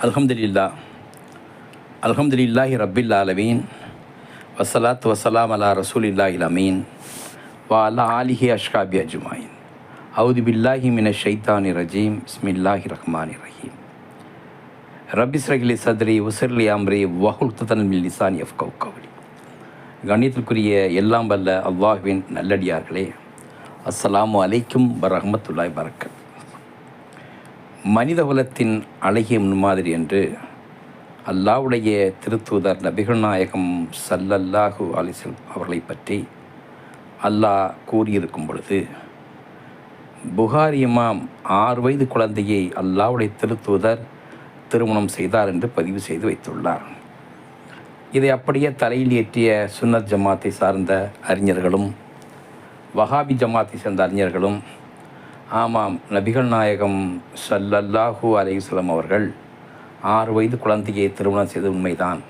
அல்ஹம்துலில்லா அல்ஹம்துலில்லாஹி ரப்பில் ஆலமீன் வஸ்ஸலாத்து வஸ்ஸலாம் அலா ரசூலில்லாஹில் அமீன் வ அலா ஆலிஹி அஷ்ஹாபி அஜ்மாயின். அவுது பில்லாஹி மினஷ் ஷைத்தானி ரஜீம். பிஸ்மில்லாஹி ரஹ்மானி ரஹீம். ரப்பி இஸ்ரஹ்லி சத்ரி வயஸ்ஸிர்லி அம்ரி வஹ்லுல் மின் லிசானி யஃப்கஹு கவ்லி. கண்ணியத்திற்குரிய எல்லாம் வல்ல அல்லாஹ்வின் நல்லடியார்களே, அஸ்ஸலாமு அலைக்கும் வரஹ்மத்துல்லாஹி வபரகாத்துஹு. மனித குலத்தின் அழகிய முன்மாதிரி என்று அல்லாஹ்வுடைய திருத்தூதர் நபிகள் நாயகம் ஸல்லல்லாஹு அலைஹி வஸல்லம் அவர்களை பற்றி அல்லாஹ் கூறியிருக்கும் பொழுது, புகாரி இமாம் 6 வயது குழந்தையை அல்லாஹ்வுடைய திருத்தூதர் திருமணம் செய்தார் என்று பதிவு செய்து வைத்துள்ளார். இதை அப்படியே தலையில் ஏற்றிய சுன்னத் ஜமாத்தை சார்ந்த அறிஞர்களும் வஹாபி ஜமாத்தை சேர்ந்த அறிஞர்களும், ஆமாம், நபிகள் நாயகம் ஸல்லல்லாஹு அலைஹி வஸல்லம் அவர்கள் 6 வயது குழந்தையை திருமணம் செய்தது உண்மைதான்.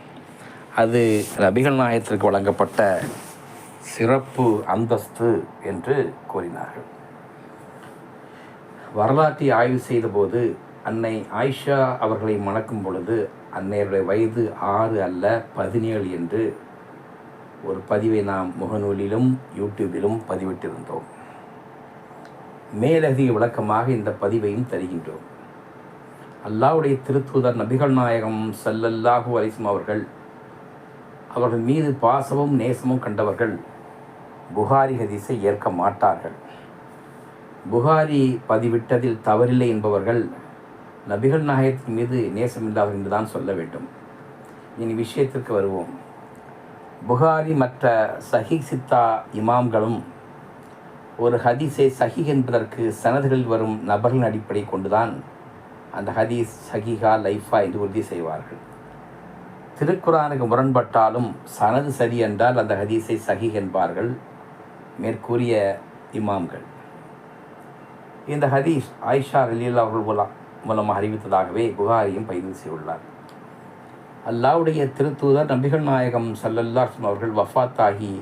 அது நபிகள் நாயகத்திற்கு வழங்கப்பட்ட சிறப்பு அந்தஸ்து என்று கூறினார்கள். வரலாற்றை ஆய்வு செய்தபோது அன்னை ஆயிஷா அவர்களை மணக்கும் பொழுது அன்னையருடைய வயது 6 அல்ல 17 என்று ஒரு பதிவை நாம் முகநூலிலும் யூடியூபிலும் பதிவிட்டிருந்தோம். மேலதிக விளக்கமாக இந்த பதிவையும் தருகின்றோம். அல்லாஹ்வுடைய திருத்தூதர் நபிகள் நாயகம் ஸல்லல்லாஹு அலைஹி வஸல்லம் அவர்கள் மீது பாசமும் நேசமும் கண்டவர்கள் புகாரி ஹதீஸை ஏற்க மாட்டார்கள். புகாரி பதிவிட்டதில் தவறில்லை என்பவர்கள் நபிகள் நாயகத்தின் மீது நேசமில்லாதவர் என்றுதான் சொல்ல வேண்டும். இனி விஷயத்திற்கு வருவோம். புகாரி மற்ற சஹீஹ் சித்தா இமாம்களும் ஒரு ஹதீஸை சஹீஹ் என்பதற்கு சனதுகளில் வரும் நபர்களின் அடிப்படை கொண்டுதான் அந்த ஹதீஸ் சஹீஹா லைஃபா என்று உறுதி செய்வார்கள். திருக்குரானுக்கு முரண்பட்டாலும் சனது சரி என்றால் அந்த ஹதீஸை சஹீஹ் என்பார்கள் மேற்கூறிய இமாம்கள். இந்த ஹதீஸ் ஆயிஷா ரலியல்லாஹு அவர்கள் மூலமாக அறிவித்ததாகவே புகாரியும் பதிவு செய்துள்ளார். அல்லாஹ்வுடைய திருத்தூதர் நபிகள் நாயகம் ஸல்லல்லாஹு அலைஹி வஸல்லம் அவர்கள் வஃபாத்தாகி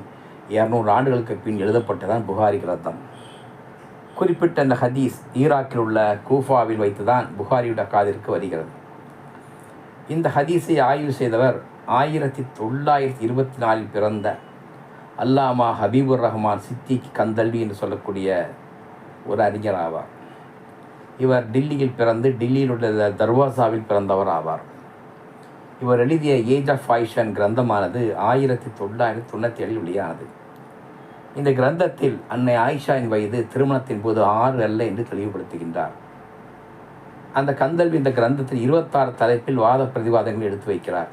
200 ஆண்டுகளுக்கு பின் எழுதப்பட்டதான் புகாரி கிரந்தம். குறிப்பிட்ட அந்த ஹதீஸ் ஈராக்கில் உள்ள கூஃபாவில் வைத்துதான் புகாரியுடைய காதிற்கு வருகிறது. இந்த ஹதீஸை ஆய்வு செய்தவர் 1924 பிறந்த அல்லாமா ஹபீபுர் ரஹ்மான் சித்திக் கந்தல்வி என்று சொல்லக்கூடிய ஒரு அறிஞர் ஆவார். இவர் டில்லியில் பிறந்து டில்லியில் உள்ள தர்வாசாவில் பிறந்தவர் ஆவார். இவர் எழுதிய ஏஜ் ஆஃப் ஆயிஷா கிரந்தமானது 1997 வெளியானது. இந்த கிரந்தத்தில் அன்னை ஆயிஷாவின் வயது திருமணத்தின் போது 6 அல்ல என்று தெளிவுபடுத்துகின்றார். அந்த கந்தல்வி இந்த கிரந்தத்தில் 26 தலைப்பில் வாத பிரதிவாதங்களை எடுத்து வைக்கிறார்.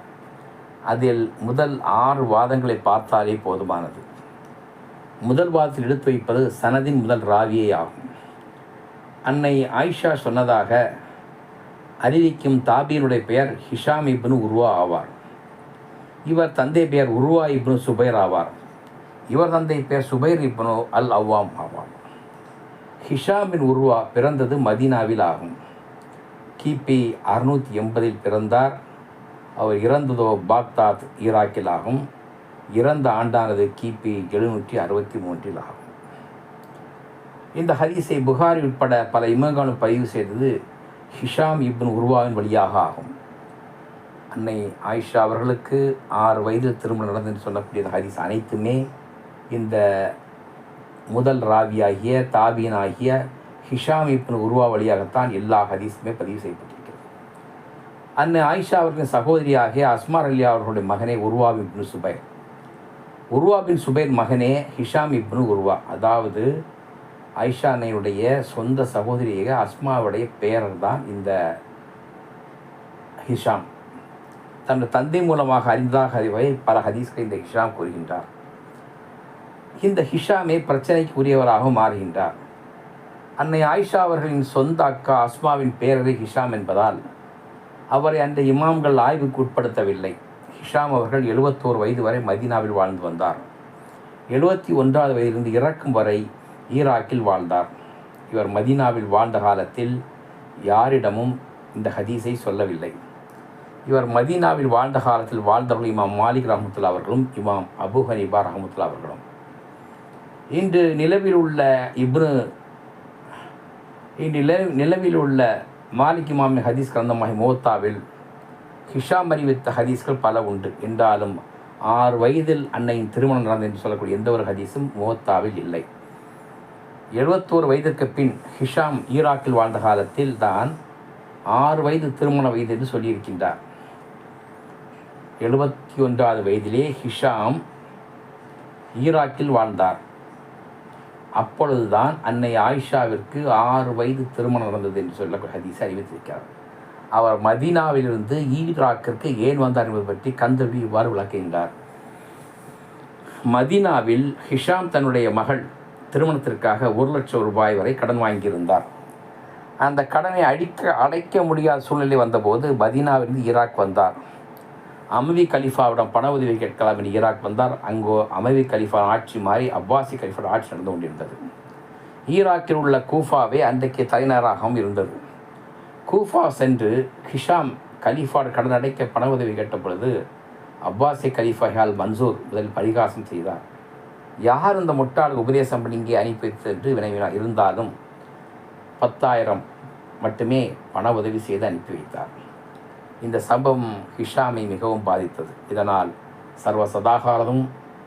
அதில் முதல் 6 வாதங்களை பார்த்தாலே போதுமானது. முதல் வாதத்தில் எடுத்து வைப்பது சனதின் முதல் ராவியே ஆகும். அன்னை ஆயிஷா சொன்னதாக அறிவிக்கும் தாபியினுடைய பெயர் ஹிஷாம் இப்னு உர்வா ஆவார். இவர் தந்தை பெயர் உர்வா இப்னு சுபைர் ஆவார். இவர் தந்தை பெயர் சுபைர் இப்னு அல் அவ்வாம் ஆவார். ஹிஷாம் பின் உர்வா பிறந்தது மதீனாவில் ஆகும். கிபி 680 பிறந்தார். அவர் இறந்ததோ பாக்தாத் ஈராக்கில் ஆகும். இறந்த ஆண்டானது கிபி 763 ஆகும். இந்த ஹதீஸை புகாரி உட்பட பல இமாம்களும் பதிவு செய்தது ஹிஷாம் இப்னு உர்வாவின் வழியாக ஆகும். அன்னை ஆயிஷா அவர்களுக்கு 6 வயதில் திருமணம் நடந்தது சொல்லக்கூடிய ஹதீஸ் அனைத்துமே இந்த முதல் ராவியாகிய தாபீன் ஆகிய ஹிஷாம் இப்னு உர்வா வழியாகத்தான் எல்லா ஹதீஸுமே பதிவு செய்யப்பட்டிருக்கிறது. அன்னை ஆயிஷா அவர்களின் சகோதரியாகிய அஸ்மா ரலியா அவர்களுடைய மகனே உர்வா இப்னு சுபைர். உர்வா பின் சுபைர் மகனே ஹிஷாம் இப்னு உர்வா. அதாவது ஆயிஷா அன்னையுடைய சொந்த சகோதரியாக அஸ்மாவுடைய பெயர் தான் இந்த ஹிஷாம். தன்னுடைய தந்தை மூலமாக அறிந்ததாக பல ஹதீஸ்களை இந்த ஹிஷாம் கூறுகின்றார். இந்த ஹிஷாமே பிரச்சனைக்கு உரியவராக மாறுகின்றார். அன்னை ஆயிஷா அவர்களின் சொந்த அக்கா அஸ்மாவின் பெயரே ஹிஷாம் என்பதால் அவரை அந்த இமாம்கள் ஆய்வுக்கு உட்படுத்தவில்லை. ஹிஷாம் அவர்கள் 71 வயது வரை மதீனாவில் வாழ்ந்து வந்தார். 71வது வயதிலிருந்து இறக்கும் வரை ஈராக்கில் வாழ்ந்தார். இவர் மதீனாவில் வாழ்ந்த காலத்தில் யாரிடமும் இந்த ஹதீஸை சொல்லவில்லை. இவர் மதீனாவில் வாழ்ந்த காலத்தில் வாழ்ந்தவர்கள் இமாம் மாலிக் ரஹ்மத்துல்லாஹி அவர்களும் இமாம் அபு ஹனீஃபா ரஹ்மத்துல்லாஹி அவர்களும். இன்று நிலவில் உள்ள மாலிக் இமாமின் ஹதீஸ் கிரந்தமாகி முவத்தாவில் ஹிஷாம் அறிவித்த ஹதீஸ்கள் பல உண்டு என்றாலும் 6 வயதில் அன்னையின் திருமணம் நடந்தது என்று சொல்லக்கூடிய எந்த ஒரு ஹதீஸும் முவத்தாவில் இல்லை. 71 வயதிற்கு பின் ஹிஷாம் ஈராக்கில் வாழ்ந்த காலத்தில் தான் 6 வயது திருமண வயது என்று சொல்லியிருக்கின்றார். 71வது வயதிலே ஹிஷாம் ஈராக்கில் வாழ்ந்தார். அப்பொழுதுதான் அன்னை ஆயிஷாவிற்கு 6 வயது திருமணம் நடந்தது என்று சொல்ல ஹதீஸ் அறிவித்திருக்கிறார். அவர் மதீனாவிலிருந்து ஈராக்கிற்கு ஏன் வந்தார் என்பது பற்றி கந்தவி இவ்வாறு விளக்குகின்றார். மதீனாவில் ஹிஷாம் தன்னுடைய மகள் திருமணத்திற்காக 1 லட்சம் ரூபாய் வரை கடன் வாங்கியிருந்தார். அந்த கடனை அடைக்க முடியாத சூழ்நிலை வந்தபோது மதீனாவிலிருந்து ஈராக் வந்தார். அமவி கலீஃபாவிடம் பண உதவி கேட்கலாம் என்று ஈராக் வந்தார். அங்கோ அமவி கலீஃபா ஆட்சி மாறி அப்பாசி கலீஃபா ஆட்சி நடந்து கொண்டிருந்தது. ஈராக்கில் உள்ள கூஃபாவே அன்றைக்கு தலைநகராகவும் இருந்தது. கூஃபா சென்று ஹிஷாம் கலீஃபா கடன் அடைக்க பண உதவி கேட்ட பொழுது அப்பாசி கலீஃபா ஹால் மன்சூர் முதலில் பரிகாசம் செய்தார். யார் இந்த முட்டாள் உபதேசம் பண்ணி இங்கே அனுப்பி வைத்தது என்று வினவினார். இருந்தாலும் 10,000 மட்டுமே பண உதவி செய்து அனுப்பி வைத்தார். இந்த சம்பவம் ஹிஷாமை மிகவும் பாதித்தது. இதனால் சர்வ சதாகாரமும்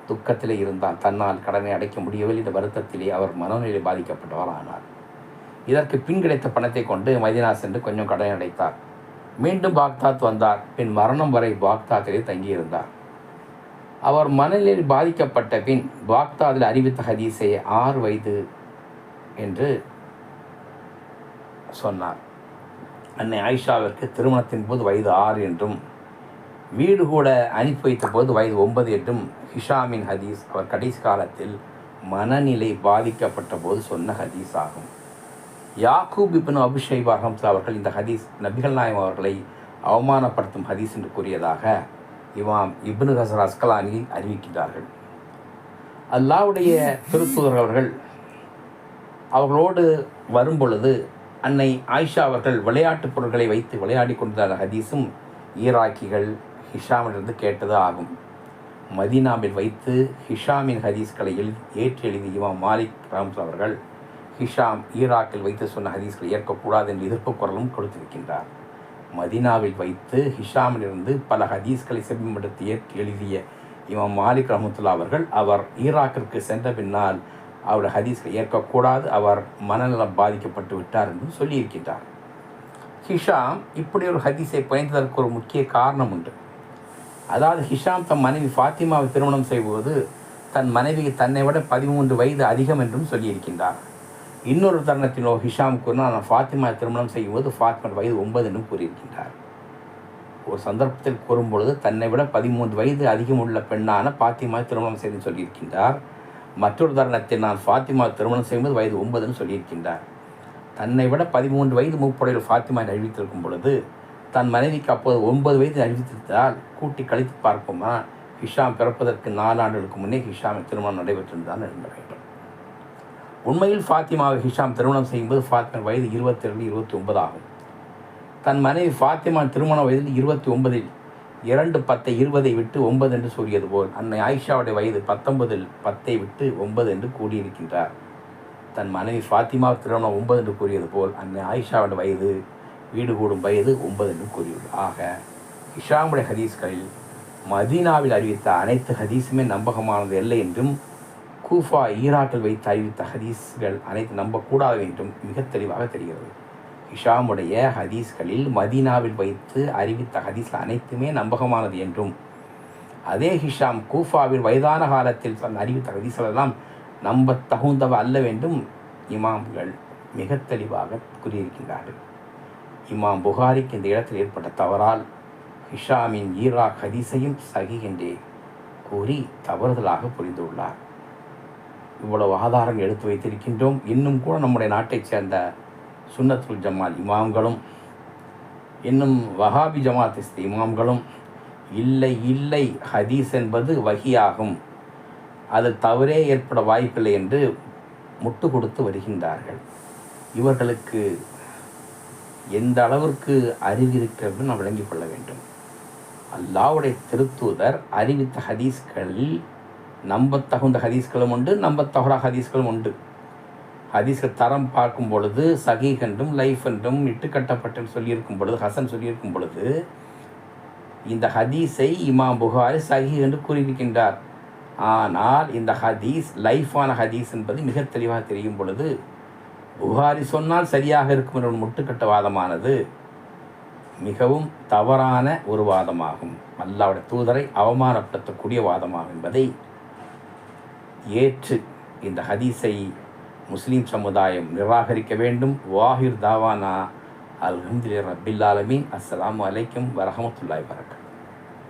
துக்கத்திலே இருந்தார். தன்னால் கடனை அடைக்க முடியவில்லை என்ற வருத்தத்திலே அவர் மனநிலை பாதிக்கப்பட்டவரானார். இதற்கு பின் கிடைத்த பணத்தை கொண்டு மதீனா சென்று கொஞ்சம் கடனை அடைத்தார். மீண்டும் பாக்தாத் வந்தார். பின் மரணம் வரை பாக்தாத்திலே தங்கியிருந்தார். அவர் மனநிலையில் பாதிக்கப்பட்ட பின் பாக்தாதில் அறிவித்த ஹதீஸை 6 வயது என்று சொன்னார். அன்னை ஆயிஷாவிற்கு திருமணத்தின் போது வயது 6 என்றும் வீடு கூட அனுப்பி வைத்த போது வயது 9 என்றும் ஹிஷாமின் ஹதீஸ் அவர் கடைசி காலத்தில் மனநிலை பாதிக்கப்பட்ட போது சொன்ன ஹதீஸ் ஆகும். யாக்கூப் இப்னு அபு ஷைபா ரஹ்மத்துல்லாஹி அவர்கள் இந்த ஹதீஸ் நபிகள் நாயகம் அவர்களை அவமானப்படுத்தும் ஹதீஸ் என்று கூறியதாக இமாம் இப்னு ஹஸர் அஸ்கலானி அறிவிக்கிறார்கள். அல்லாஹ்வுடைய திருத்தூதர்கள் அவர்களோடு வரும்பொழுது அன்னை ஆயிஷா அவர்கள் விளையாட்டுப் பொருட்களை வைத்து விளையாடி கொண்டிருந்த ஹதீஸும் ஈராக்கிகள் ஹிஷாமிலிருந்து கேட்டது ஆகும். மதீனாவில் வைத்து ஹிஷாமின் ஹதீஸ்களை ஏற்றி எழுதிய இமாம் மாலிக் ரஹ்மத்துல்லாஹி அவர்கள் ஹிஷாம் ஈராக்கில் வைத்து சொன்ன ஹதீஸ்களை ஏற்கக்கூடாது என்று எதிர்ப்பு குரலும் கொடுத்திருக்கின்றார். மதீனாவில் வைத்து ஹிஷாமிலிருந்து பல ஹதீஸ்களை செவிமடுத்து ஏற்றி எழுதிய இமாம் மாலிக் ரஹ்மத்துல்லாஹி அவர்கள் அவர் ஈராக்கிற்கு சென்ற பின்னால் அவருடைய ஹதீஸ்களை ஏற்கக்கூடாது, அவர் மனநலம் பாதிக்கப்பட்டு விட்டார் என்று சொல்லியிருக்கின்றார். ஹிஷாம் இப்படி ஒரு ஹதீஸை பயந்ததற்கு ஒரு முக்கிய காரணம் உண்டு. அதாவது ஹிஷாம் தன் மனைவி ஃபாத்திமாவை திருமணம் செய்வது தன் மனைவி தன்னை விட 13 வயது அதிகம் என்றும் சொல்லியிருக்கின்றார். இன்னொரு தருணத்திலோ ஹிஷாம் கூறினால் நான் ஃபாத்திமா திருமணம் செய்யும்போது ஃபாத்திமா வயது 9 என்றும் கூறியிருக்கின்றார். ஒரு சந்தர்ப்பத்தில் கூறும்பொழுது தன்னை விட 13 வயது அதிகம் உள்ள பெண்ணான ஃபாத்திமா திருமணம் செய்து சொல்லியிருக்கின்றார். மற்றொரு தருணத்தில் நான் ஃபாத்திமா திருமணம் செய்யும்போது வயது 9 என்று சொல்லியிருக்கின்றார். தன்னை விட 13 வயது மூப்படையில் ஃபாத்திமா அறிவித்திருக்கும் பொழுது தன் மனைவிக்கு அப்போது 9 வயது அறிவித்திருந்தால் கூட்டி கழித்து பார்ப்போமா, ஹிஷாம் பிறப்பதற்கு 4 ஆண்டுகளுக்கு முன்னே ஹிஷாமின் திருமணம் நடைபெற்றிருந்தான் எழுத வேண்டும். உண்மையில் ஃபாத்திமாவை ஹிஷாம் திருமணம் செய்யும்போது ஃபாத்திமா வயது 22, 29 ஆகும். தன் மனைவி ஃபாத்திமா திருமண வயதில் 29இல் 2 10 20 விட்டு 9 என்று கூறியது போல் அன்னை ஆயிஷாவுடைய வயது 19இல் 10 விட்டு 9 என்று கூடியிருக்கின்றார். தன் மனைவி ஃபாத்திமா திருமணம் 9 என்று கூறியது போல் அன்னை ஆயிஷாவுடைய வயது வீடு கூடும் வயது 9 என்று கூறியது. ஆக ஹிஷாமுடைய ஹதீஸ்களில் மதீனாவில் அறிவித்த அனைத்து ஹதீஸுமே நம்பகமானது இல்லை என்றும் கூஃபா ஈராக்கில் வைத்து அறிவித்த ஹதீஸ்கள் அனைத்து நம்பக்கூடாது என்றும் மிக தெளிவாக தெரிகிறது. ஹிஷாமுடைய ஹதீஸ்களில் மதீனாவில் வைத்து அறிவித்த ஹதீஸ்கள் அனைத்துமே நம்பகமானது என்றும் அதே ஹிஷாம் கூஃபாவில் வயதான காலத்தில் அறிவித்த ஹதீஸ்கள் எல்லாம் நம்ப தகுந்தவ அல்லவென்றும் இமாம்கள் மிக தெளிவாக கூறியிருக்கின்றார்கள். இமாம் புகாரிக்கு இந்த இடத்தில் ஏற்பட்ட தவறால் ஹிஷாமின் ஈராக் ஹதீஸையும் சஹீஹ் என்றே கூறி தவறுதலாக புரிந்துள்ளார். இவ்வளவு ஆதாரம் எடுத்து வைத்திருக்கின்றோம். இன்னும் கூட நம்முடைய நாட்டைச் சேர்ந்த சுன்னத்துல் ஜமாத் இமாம்களும் இன்னும் வஹாபி ஜமாத் இமாம்களும் இல்லை ஹதீஸ் என்பது வஹியாகும், அது தவறே ஏற்பட வாய்ப்பில்லை என்று முட்டு கொடுத்து வருகின்றார்கள். இவர்களுக்கு எந்த அளவிற்கு அறிவிருக்கிறது நாம் விளங்கிக் கொள்ள வேண்டும். அல்லாஹ்வுடைய திருத்தூதர் அறிவித்த ஹதீஸ்களில் நம்பத்தகுந்த ஹதீஸ்களும் உண்டு, நம்பத்தகுந்த ஹதீஸ்களும் உண்டு. ஹதீஸ்கள் தரம் பார்க்கும் பொழுது சஹீஹ் என்றும் லைஃப் என்றும் இட்டுக்கட்டப்பட்டு சொல்லியிருக்கும் பொழுது ஹசன் சொல்லியிருக்கும் பொழுது இந்த ஹதீஸை இமாம் புகாரி சஹீஹ் என்று கூறியிருக்கின்றார். ஆனால் இந்த ஹதீஸ் லைஃபான ஹதீஸ் என்பது மிக தெளிவாக தெரியும் பொழுது புகாரி சொன்னால் சரியாக இருக்கும் என்ற முட்டுக்கட்ட வாதமானது மிகவும் தவறான ஒரு வாதமாகும். அல்லாஹ்வுடைய தூதரை அவமானப்படுத்தக்கூடிய வாதமாகும் என்பதை ஏற்று இந்த ஹதீஸை முஸ்லீம் சமுதாயம் நிராகரிக்க வேண்டும். வாஹிர் தாவானா அல்ஹம்துலில்லாஹி ரப்பில் ஆலமீன். அஸ்ஸலாமு அலைக்கும் வரஹ்மத்துல்லாஹி வபரகாத்துஹு.